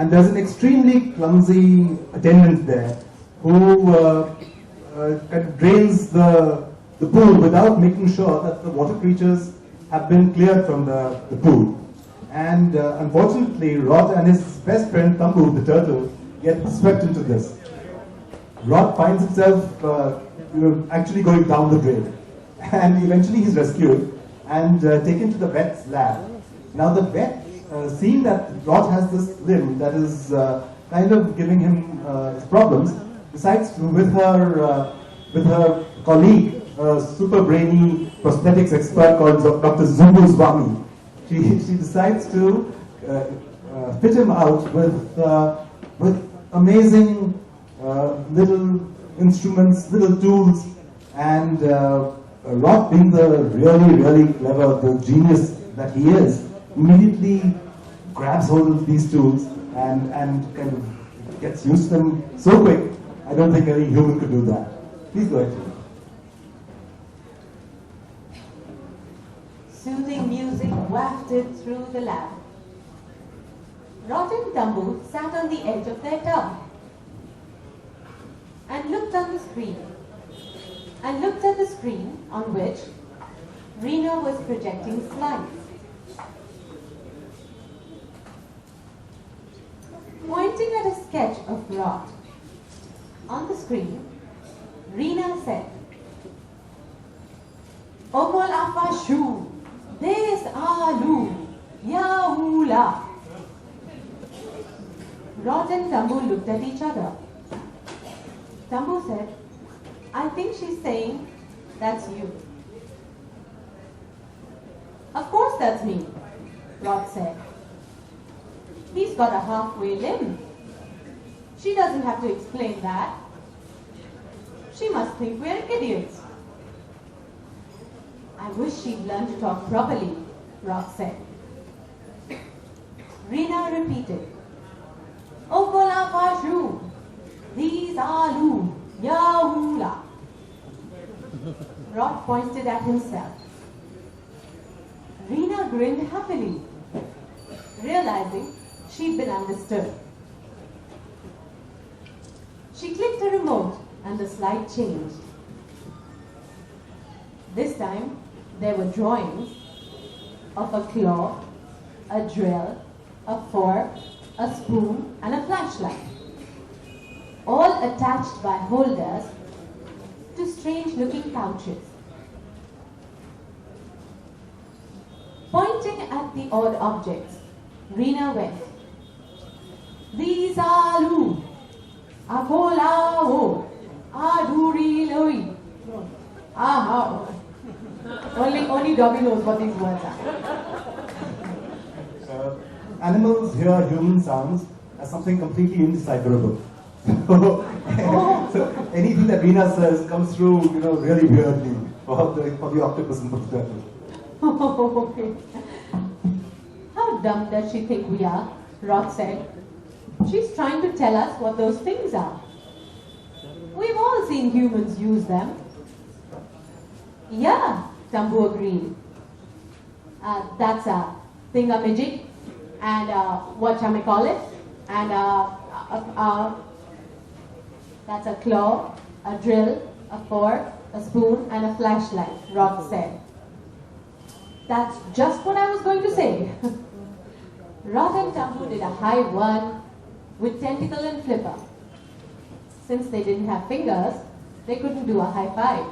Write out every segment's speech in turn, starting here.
And there's an extremely clumsy attendant there who kind of drains the pool without making sure that the water creatures have been cleared from the pool. And unfortunately, Rod and his best friend Tambu, the turtle, get swept into this. Rod finds himself actually going down the drain. And eventually he's rescued and taken to the vet's lab. Now the vet, seeing that Rod has this limb that is kind of giving him problems, decides to, with her colleague, a super brainy prosthetics expert called Dr. Zulu Swami, she decides to fit him out with amazing little instruments, little tools, and Rod, being the really clever, the genius that he is, immediately grabs hold of these tools and kind of gets used to them so quick. I don't think any human could do that. Please go ahead. Soothing music wafted through the lab. Rod and Tambu sat on the edge of their tub and looked on the screen. And looked at the screen on which Rena was projecting slides. Pointing at a sketch of Rod on the screen, Rena said, "Omol afashu, des alu, yaula." Rod and Tambu looked at each other. Tambu said, "I think she's saying, that's you." "Of course that's me," Rod said. "He's got a halfway limb. She doesn't have to explain that. She must think we're idiots." "I wish she'd learn to talk properly," Rod said. Rena repeated, "Okola fashu, these are lu. Yaula." Rod pointed at himself. Rena grinned happily, realizing she'd been understood. She clicked a remote and the slide changed. This time, there were drawings of a claw, a drill, a fork, a spoon, and a flashlight, all attached by holders to strange-looking pouches. Pointing at the odd objects, Rena went, "These are lu, akolao, aduri loi." Aha. Only Dobby knows what these words are. Animals hear human sounds as something completely indecipherable. So anything that Rena says comes through, really weirdly for the octopus and for the turtle. Okay. How dumb does she think we are? Rod said. She's trying to tell us what those things are. We've all seen humans use them. Yeah, Tambu agreed. That's a thingamajig, and whatchamacallit, and that's a claw, a drill, a fork, a spoon, and a flashlight, Rod said. That's just what I was going to say. Rod and Tambu did a high one with tentacle and flipper. Since they didn't have fingers, they couldn't do a high five.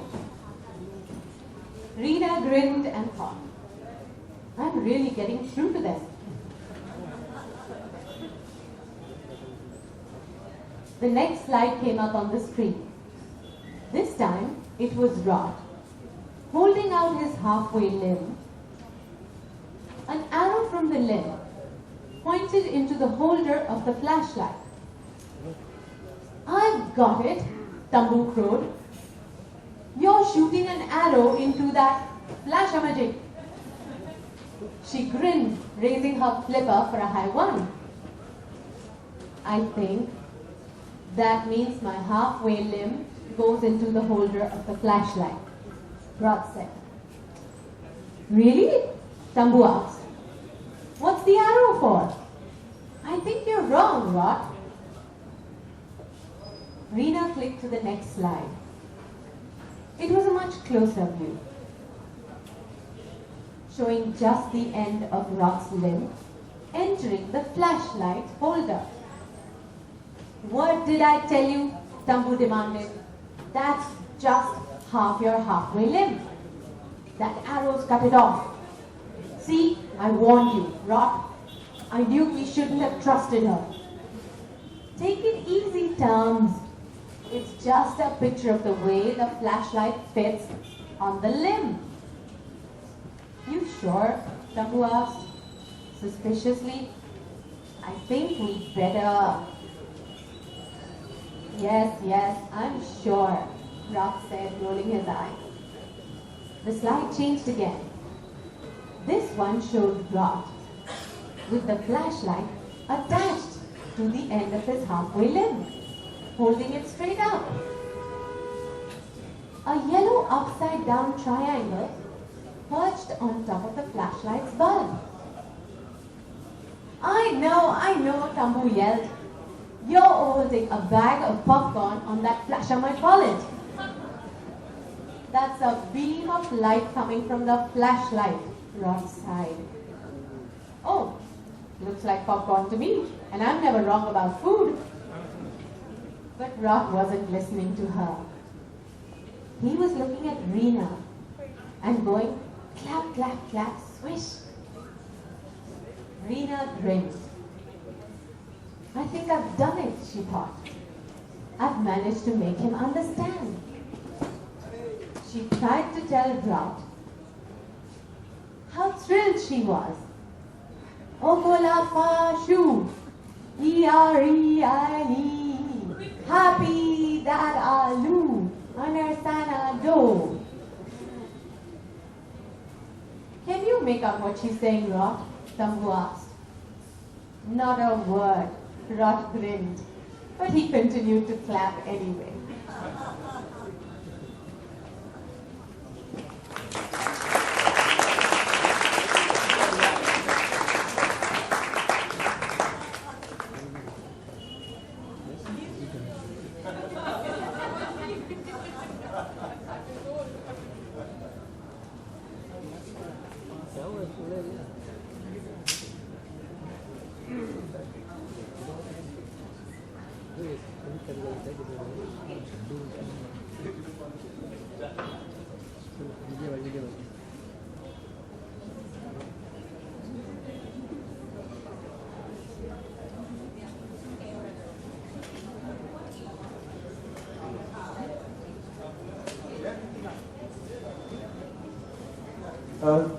Rena grinned and thought, I'm really getting through to them. The next slide came up on the screen. This time, it was Rod, holding out his halfway limb. An arrow from the limb pointed into the holder of the flashlight. I've got it, Tambu crowed. You're shooting an arrow into that flashamajig. She grinned, raising her flipper for a high one. I think that means my halfway limb goes into the holder of the flashlight, Rod said. Really? Tambu asked. What's the arrow for? I think you're wrong, Rot. Reena clicked to the next slide. It was a much closer view, showing just the end of Rot's limb entering the flashlight holder. What did I tell you? Tambu demanded. That's just half your halfway limb. That arrow's cut it off. See, I warned you, Rot. I knew we shouldn't have trusted her. Take it easy, Tums. It's just a picture of the way the flashlight fits on the limb. You sure? Tambu asked, suspiciously. I think we'd better... Yes, I'm sure, Rot said, rolling his eyes. The slide changed again. This one showed Rot with the flashlight attached to the end of his halfway limb, holding it straight up. A yellow upside-down triangle perched on top of the flashlight's bulb. I know, Tambu yelled. You're holding a bag of popcorn on that flash, I might call it. That's a beam of light coming from the flashlight, Rot sighed. Oh, looks like popcorn to me, and I'm never wrong about food. But Rot wasn't listening to her. He was looking at Reena and going clap, clap, clap, swish. Reena grinned. I think I've done it, she thought. I've managed to make him understand. She tried to tell Rot how thrilled she was. Okola fa shu, E-R-E-I-E, happy that alu, understand do. Can you make out what she's saying, Rot? Tambu asked. Not a word. Rot grinned, but he continued to clap anyway.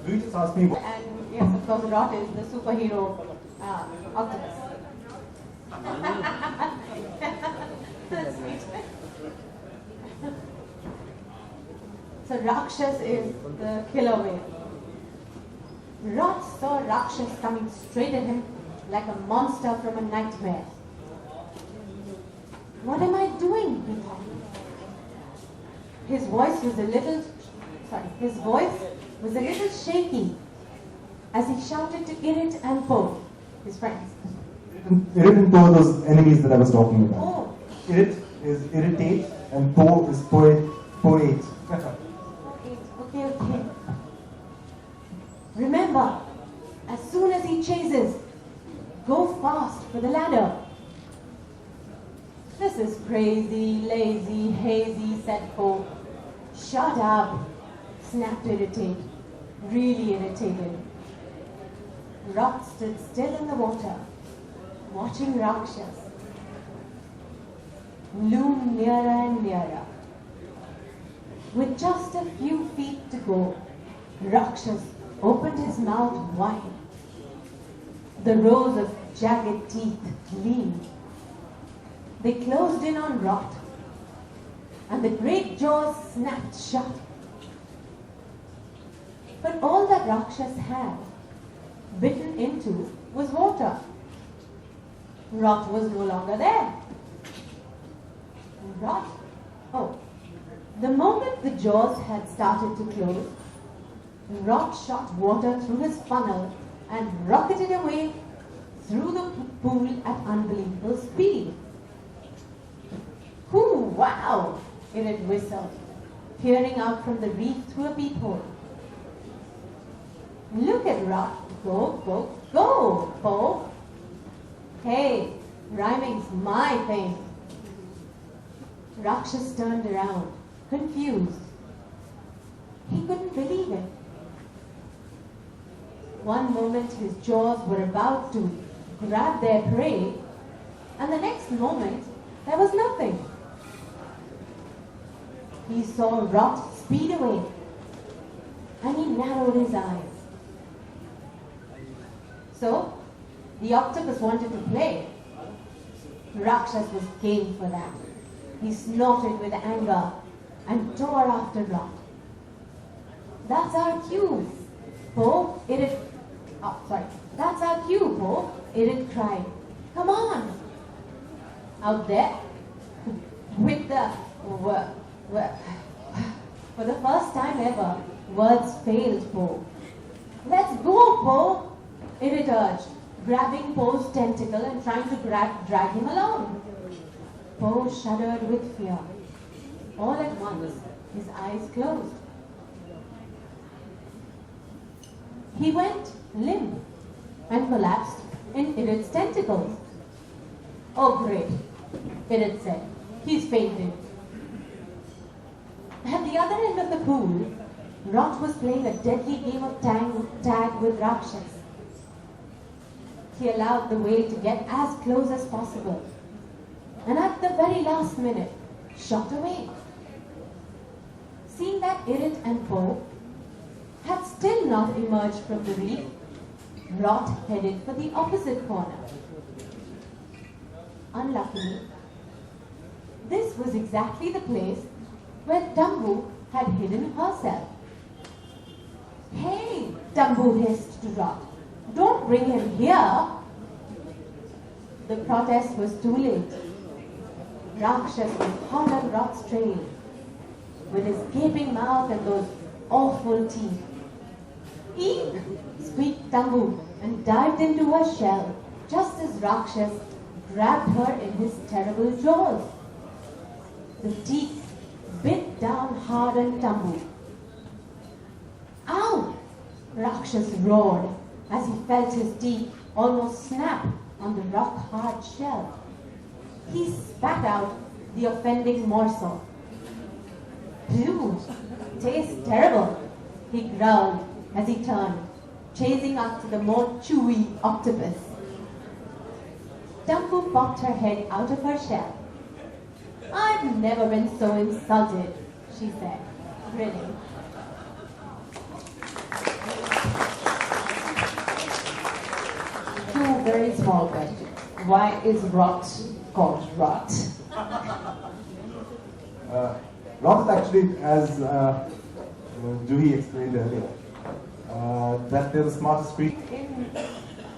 Juhi just asked me. And yes, of course, Rot is the superhero Opus. That's sweet. So Rakshas is the killer whale. Rot saw Rakshas coming straight at him like a monster from a nightmare. What am I doing? He thought. His voice was a little shaky as he shouted to Irit and Po, his friends. Irit and Po are those enemies that I was talking about. Oh. Irit is irritate and Po is poet. Okay. Remember, as soon as he chases, go fast for the ladder. This is crazy, lazy, hazy, said Po. Shut up, snapped Irritate, really irritated. Rot stood still in the water, watching Rakshas loom nearer and nearer. With just a few feet to go, Rakshas opened his mouth wide. The rows of jagged teeth gleamed. They closed in on Rot, and the great jaws snapped shut. But all that Rakshas had bitten into was water. Rot was no longer there. The moment the jaws had started to close, Rot shot water through his funnel and rocketed away through the pool at unbelievable speed. "Hoo, wow!" Irid whistled, peering out from the reef through a peephole. "Look at Rot. Go, go, go, Po." "Hey, rhyming's my thing." Rakshas turned around, confused. He couldn't believe it. One moment his jaws were about to grab their prey, and the next moment there was nothing. He saw Rot speed away, and he narrowed his eyes. So, the octopus wanted to play. Rakshas was game for that. He snorted with anger and tore after Rot. "That's our cue, Po," Irid. Oh, sorry. "That's our cue, Po," Irid cried. "Come on!" Out there, with the for the first time ever, words failed Po. "Let's go, Po," Irid urged, grabbing Po's tentacle and trying to drag him along. Po shuddered with fear. All at once, his eyes closed. He went limp and collapsed in Irid's tentacles. "Oh, great," Irid said. "He's fainted." At the other end of the pool, Rot was playing a deadly game of tag with Rakshas. He allowed the whale to get as close as possible, and at the very last minute, shot away. Seeing that Irid and Po had still not emerged from the reef, Rot headed for the opposite corner. Unluckily, this was exactly the place where Tambu had hidden herself. "Hey," Tambu hissed to Rot, "don't bring him here." The protest was too late. Rakshas was hot on Rot's trail, with his gaping mouth and those awful teeth. "Eek!" squeaked Tambu and dived into her shell, just as Rakshas grabbed her in his terrible jaws. The teeth bit down hard on Tambu. "Ow!" Rakshas roared as he felt his teeth almost snap on the rock-hard shell. He spat out the offending morsel. "Phew, tastes terrible," he growled as he turned, chasing after the more chewy octopus. Tambu popped her head out of her shell. "I've never been so insulted," she said, grinning. Two very small questions. Why is Rot called Rot? Rot is actually, as Juhi explained earlier, that they're the smartest creature. In